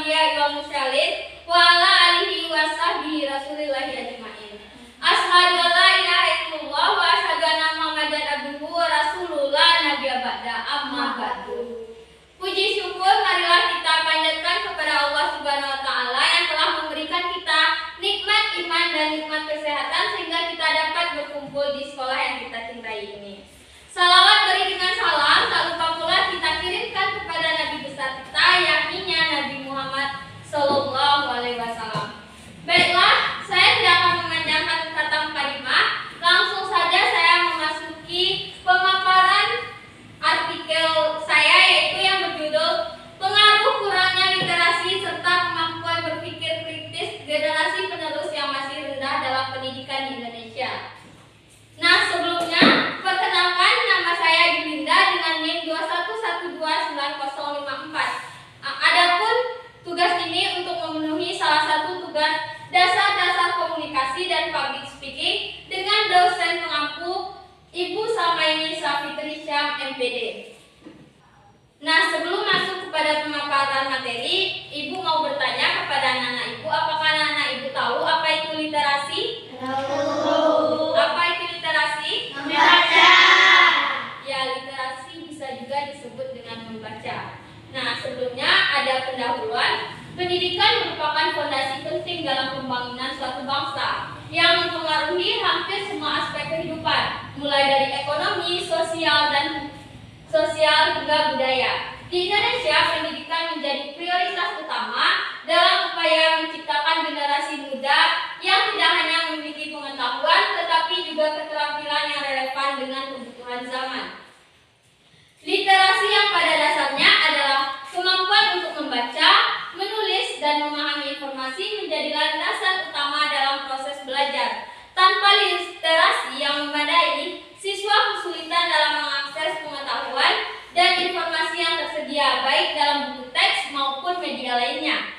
anbiya'i wal mursalin wa ala alihi wa sahbihi rasulillahi ajma'in. Asyhadu an la ilaha illallah wa asyhadu anna Muhammadan abduhu wa rasulullah nabiyya ba'da amma ba'du. Puji syukur marilah kita panjatkan kepada Allah Subhanahu wa taala yang telah memberikan kita nikmat iman dan nikmat kesehatan sehingga kita dapat berkumpul di sekolah yang kita cintai ini. Salawat beri dengan salam, tak lupa pula kita kirimkan kepada Nabi besar kita, yakni Nabi Muhammad Sallallahu Alaihi Wasallam. Baiklah, saya tidak akan memanjangkan kata mukadimah. Langsung saja saya memasuki pemaparan artikel saya, yaitu yang berjudul Pengaruh Kurangnya Literasi serta Kemampuan Berpikir Kritis Generasi Penerus yang Masih Rendah dalam Pendidikan di Indonesia. Nah, sebelumnya perkenalkan, nama saya Yulinda dengan NIM 211290054. Adapun tugas ini untuk memenuhi salah satu tugas dasar-dasar komunikasi dan public speaking dengan dosen pengampu Ibu Salmaini Safitri Syam MPD. Nah, sebelum masuk kepada pemaparan materi, Ibu mau bertanya kepada anak-anak Ibu, apakah anak-anak Ibu tahu apa itu literasi? Tahu. Apa itu literasi? Membaca. Ya, literasi bisa juga disebut dengan membaca. Nah, sebelumnya ada pendahuluan. Pendidikan merupakan fondasi penting dalam pembangunan suatu bangsa yang mempengaruhi hampir semua aspek kehidupan, mulai dari ekonomi, sosial hingga budaya. Di Indonesia, pendidikan menjadi prioritas utama dalam upaya menciptakan generasi muda yang tidak hanya memiliki pengetahuan, tetapi juga keterampilan yang relevan dengan kebutuhan zaman. Literasi yang pada dasarnya adalah kemampuan untuk membaca, menulis, dan memahami informasi menjadi landasan utama dalam proses belajar. Tanpa literasi yang memadai, siswa kesulitan dalam mengakses pengetahuan dan informasi yang tersedia, baik dalam buku teks maupun media lainnya.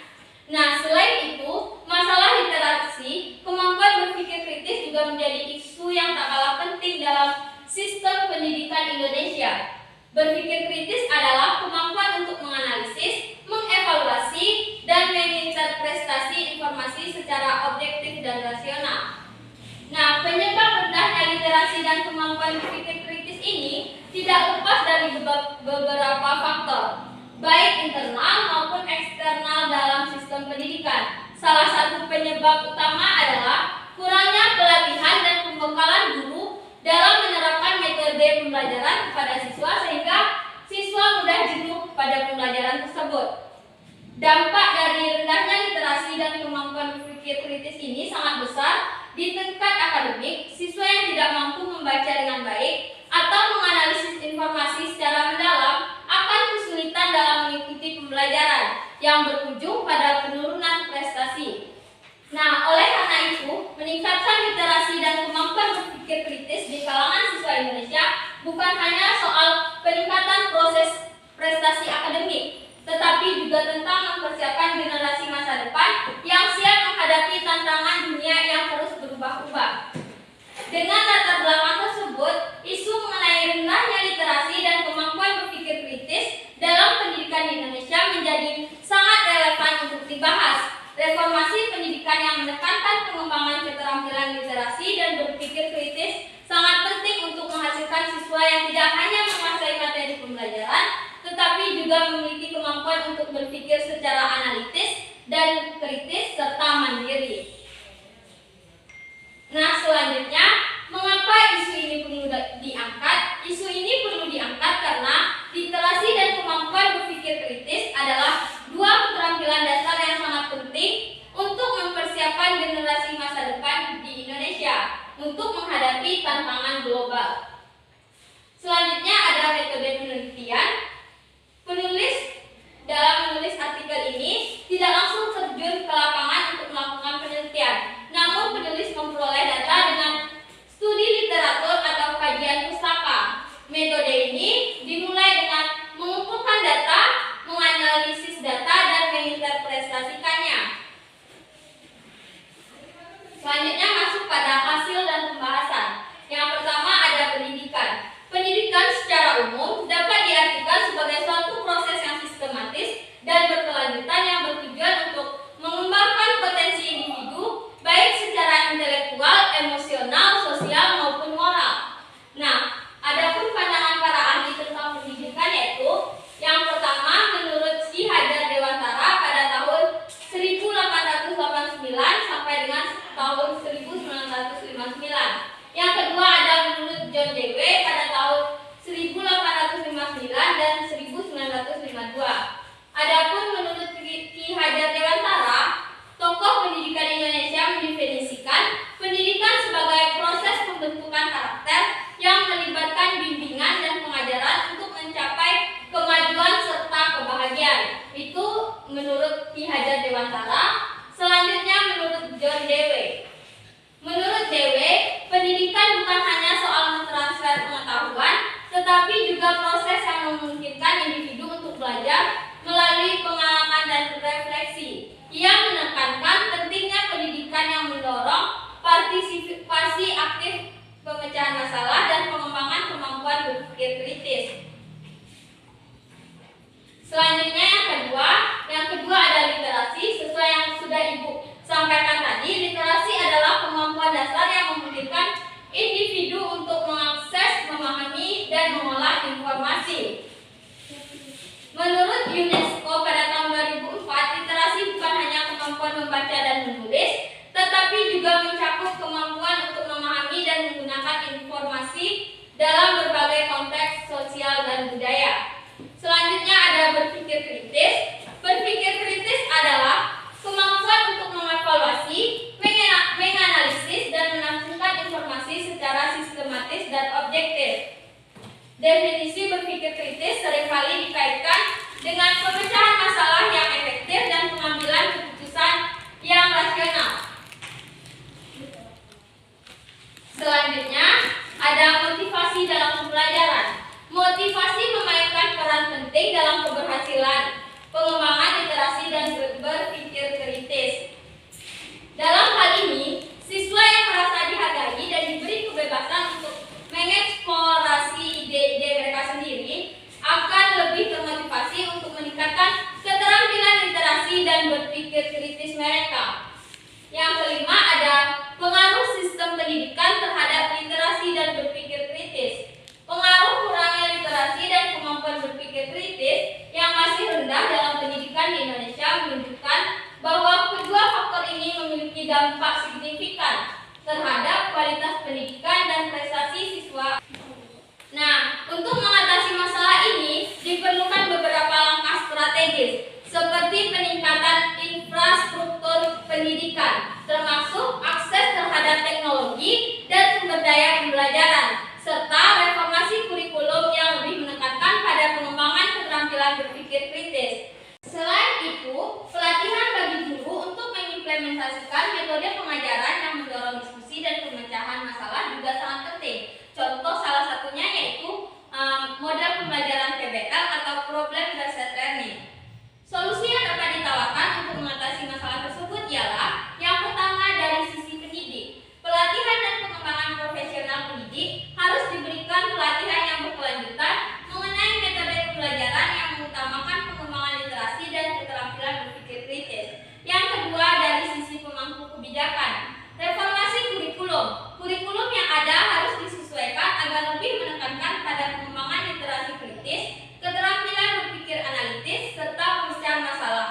Nah, selain itu, masalah literasi, kemampuan berpikir kritis juga menjadi isu yang tak kalah penting dalam sistem pendidikan Indonesia. Berpikir kritis adalah kemampuan untuk menganalisis, mengevaluasi, dan menginterpretasi informasi secara objektif dan rasional. Nah, penyebab rendahnya literasi dan kemampuan berpikir kritis ini tidak lepas dari beberapa faktor, baik internal maupun eksternal dalam sistem pendidikan. Salah satu penyebab utama adalah kurangnya pelatihan dan pembekalan guru dalam menerapkan metode pembelajaran kepada siswa sehingga siswa mudah jenuh pada pembelajaran tersebut. Dampak dari rendahnya literasi dan kemampuan berpikir kritis ini sangat besar di tingkat akademik. Siswa yang tidak mampu membaca dengan baik atau menganalisis informasi secara mendalam akan kesulitan dalam mengikuti pembelajaran yang berujung pada penurunan prestasi. Nah, oleh karena itu, meningkatkan literasi dan kemampuan berpikir kritis di kalangan siswa Indonesia bukan hanya soal peningkatan proses prestasi akademik, tetapi juga tentang mempersiapkan generasi masa depan yang siap menghadapi tantangan dunia yang terus berubah-ubah. Dengan latar belakang tersebut, isu mengenai rendahnya literasi dan kemampuan berpikir kritis dalam pendidikan di Indonesia menjadi sangat relevan untuk dibahas. Reformasi pendidikan yang menekankan pengembangan keterampilan literasi dan berpikir kritis sangat penting untuk menghasilkan siswa yang tidak hanya menguasai materi pembelajaran, tetapi juga memiliki kemampuan untuk berpikir secara analitis dan kritis serta mandiri. Nah, selanjutnya, mengapa isu ini perlu diangkat? Isu ini perlu diangkat karena literasi dan kemampuan berpikir kritis adalah dua keterampilan dasar yang sangat penting untuk mempersiapkan generasi masa depan di Indonesia untuk menghadapi tantangan global. Selanjutnya ada metode penelitian. Penulis dalam menulis artikel ini tidak langsung terjun ke lapangan untuk melakukan penelitian, namun penulis memperoleh data dengan studi literatur atau kajian pustaka. Metode ini dimulai dengan mengumpulkan data, menganalisis data, dan menginterpretasikannya. Selanjutnya masuk pada hasil dan pembahasan. Yang pertama ada pendidikan. Pendidikan secara umum dapat diartikan sebagai suatu proses yang sistematis dan berkelanjutan Ki Hajar Dewantara. Selanjutnya menurut John Dewey. Menurut Dewey, pendidikan bukan hanya soal mentransfer pengetahuan, tetapi juga proses yang memungkinkan individu untuk belajar melalui pengalaman dan refleksi. Ia menekankan pentingnya pendidikan yang mendorong partisipasi aktif, pemecahan masalah, dan pengembangan kemampuan berpikir kritis. Selanjutnya yang kedua ada literasi. Sesuai yang sudah Ibu sampaikan tadi, literasi adalah kemampuan dasar yang memungkinkan individu untuk mengakses, memahami, dan mengolah informasi. Menurut UNESCO pada tahun 2004, literasi bukan hanya kemampuan membaca dan menulis, tetapi juga mencakup kemampuan untuk memahami dan menggunakan informasi dalam berbagai konteks sosial dan budaya. Selanjutnya ada berpikir kritis. Berpikir kritis adalah kemampuan untuk mengevaluasi, menganalisis, dan menafsirkan informasi secara sistematis dan objektif. Definisi berpikir kritis seringkali dikaitkan dengan pemecahan masalah yang efektif dan pengambilan keputusan yang rasional. Selanjutnya, ada motivasi dalam pembelajaran. Motivasi memainkan peran penting dalam keberhasilan pengembangan literasi dan berpikir kritis. Dalam hal ini, siswa yang merasa dihargai dan diberi kebebasan untuk mengeksplorasi ide-ide mereka sendiri akan lebih termotivasi untuk meningkatkan keterampilan literasi dan berpikir kritis mereka. Yang kelima ada pengaruh sistem pendidikan terhadap literasi dan berpikir kritis. Pengaruh kurangnya literasi dan kemampuan berpikir kritis yang masih rendah dalam pendidikan di Indonesia menunjukkan bahwa kedua faktor ini memiliki dampak signifikan terhadap kualitas pendidikan dan prestasi siswa. Nah, untuk mengatasi masalah ini diperlukan beberapa langkah strategis seperti peningkatan infrastruktur pendidikan, termasuk akses terhadap teknologi dan sumber daya pembelajaran, serta reformasi kurikulum yang lebih menekankan pada pengembangan keterampilan berpikir kritis. Selain itu, pelatihan bagi guru untuk mengimplementasikan metode pengajaran yang mendorong diskusi dan pemecahan masalah juga sangat penting. Contoh salah satunya yaitu model pembelajaran PBL atau Problem Based Learning. Solusi yang dapat ditawarkan untuk mengatasi masalah tersebut ialah yang pertama dari sisi pendidik. Pelatihan dan pengembangan profesional pendidik harus diberikan pelatihan yang berkelanjutan mengenai metode pembelajaran yang mengutamakan pengembangan literasi dan keterampilan berpikir kritis. Yang kedua dari sisi pemangku kebijakan. Reformasi kurikulum. Kurikulum yang ada harus disesuaikan agar lebih menekankan pada pengembangan literasi kritis, keterampilan berpikir analitis, serta pemecahan masalah.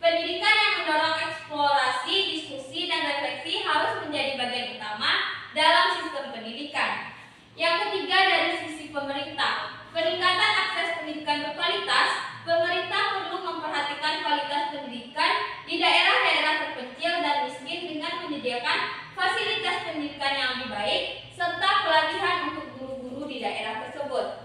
Pendidikan yang mendorong eksplorasi, diskusi, dan refleksi harus menjadi bagian utama dalam sistem pendidikan. Yang ketiga dari sisi pemerintah. Peningkatan akses pendidikan berkualitas. Pemerintah perlu memperhatikan kualitas pendidikan di daerah-daerah terpencil dan miskin dengan menyediakan fasilitas pendidikan yang lebih baik serta pelatihan untuk guru-guru di daerah tersebut.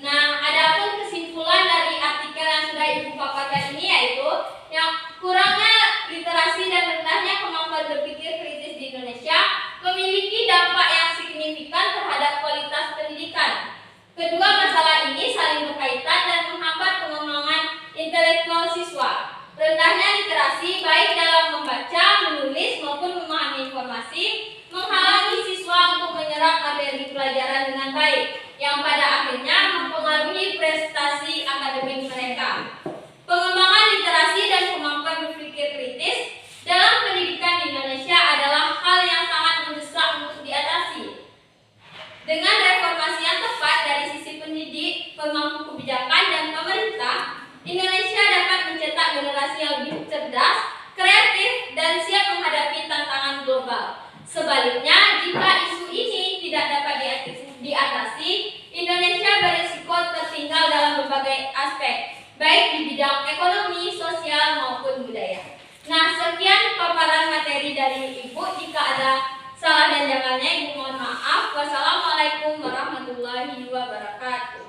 Nah, adapun kesimpulan dari artikel yang sudah Ibu paparkan ini yaitu yang kurangnya literasi dan rendahnya kemampuan berpikir kritis di Indonesia memiliki dampak yang signifikan terhadap kualitas pendidikan. Kedua masalah ini saling berkaitan dan menghambat pengembangan intelektual siswa. Rendahnya literasi baik dalam membaca, menulis maupun memahami informasi menghalangi siswa untuk menyerap materi pelajaran dengan baik, yang pada akhirnya mempengaruhi prestasi akademik mereka. Pengembangan literasi dan kemampuan berpikir kritis dalam pendidikan di Indonesia adalah hal yang sangat mendesak untuk diatasi. Dengan reformasi yang tepat dari sisi pendidik, pemangku kebijakan, dan pemerintah, Indonesia dapat mencetak generasi yang lebih cerdas, kreatif, dan siap menghadapi tantangan global. Sebaliknya, jika isu ini tidak dapat diatasi, Indonesia berisiko tertinggal dalam berbagai aspek, baik di bidang ekonomi, sosial, maupun budaya. Nah, sekian paparan materi dari Ibu. Jika ada salah dan jangannya, Ibu mohon maaf. Wassalamualaikum warahmatullahi wabarakatuh.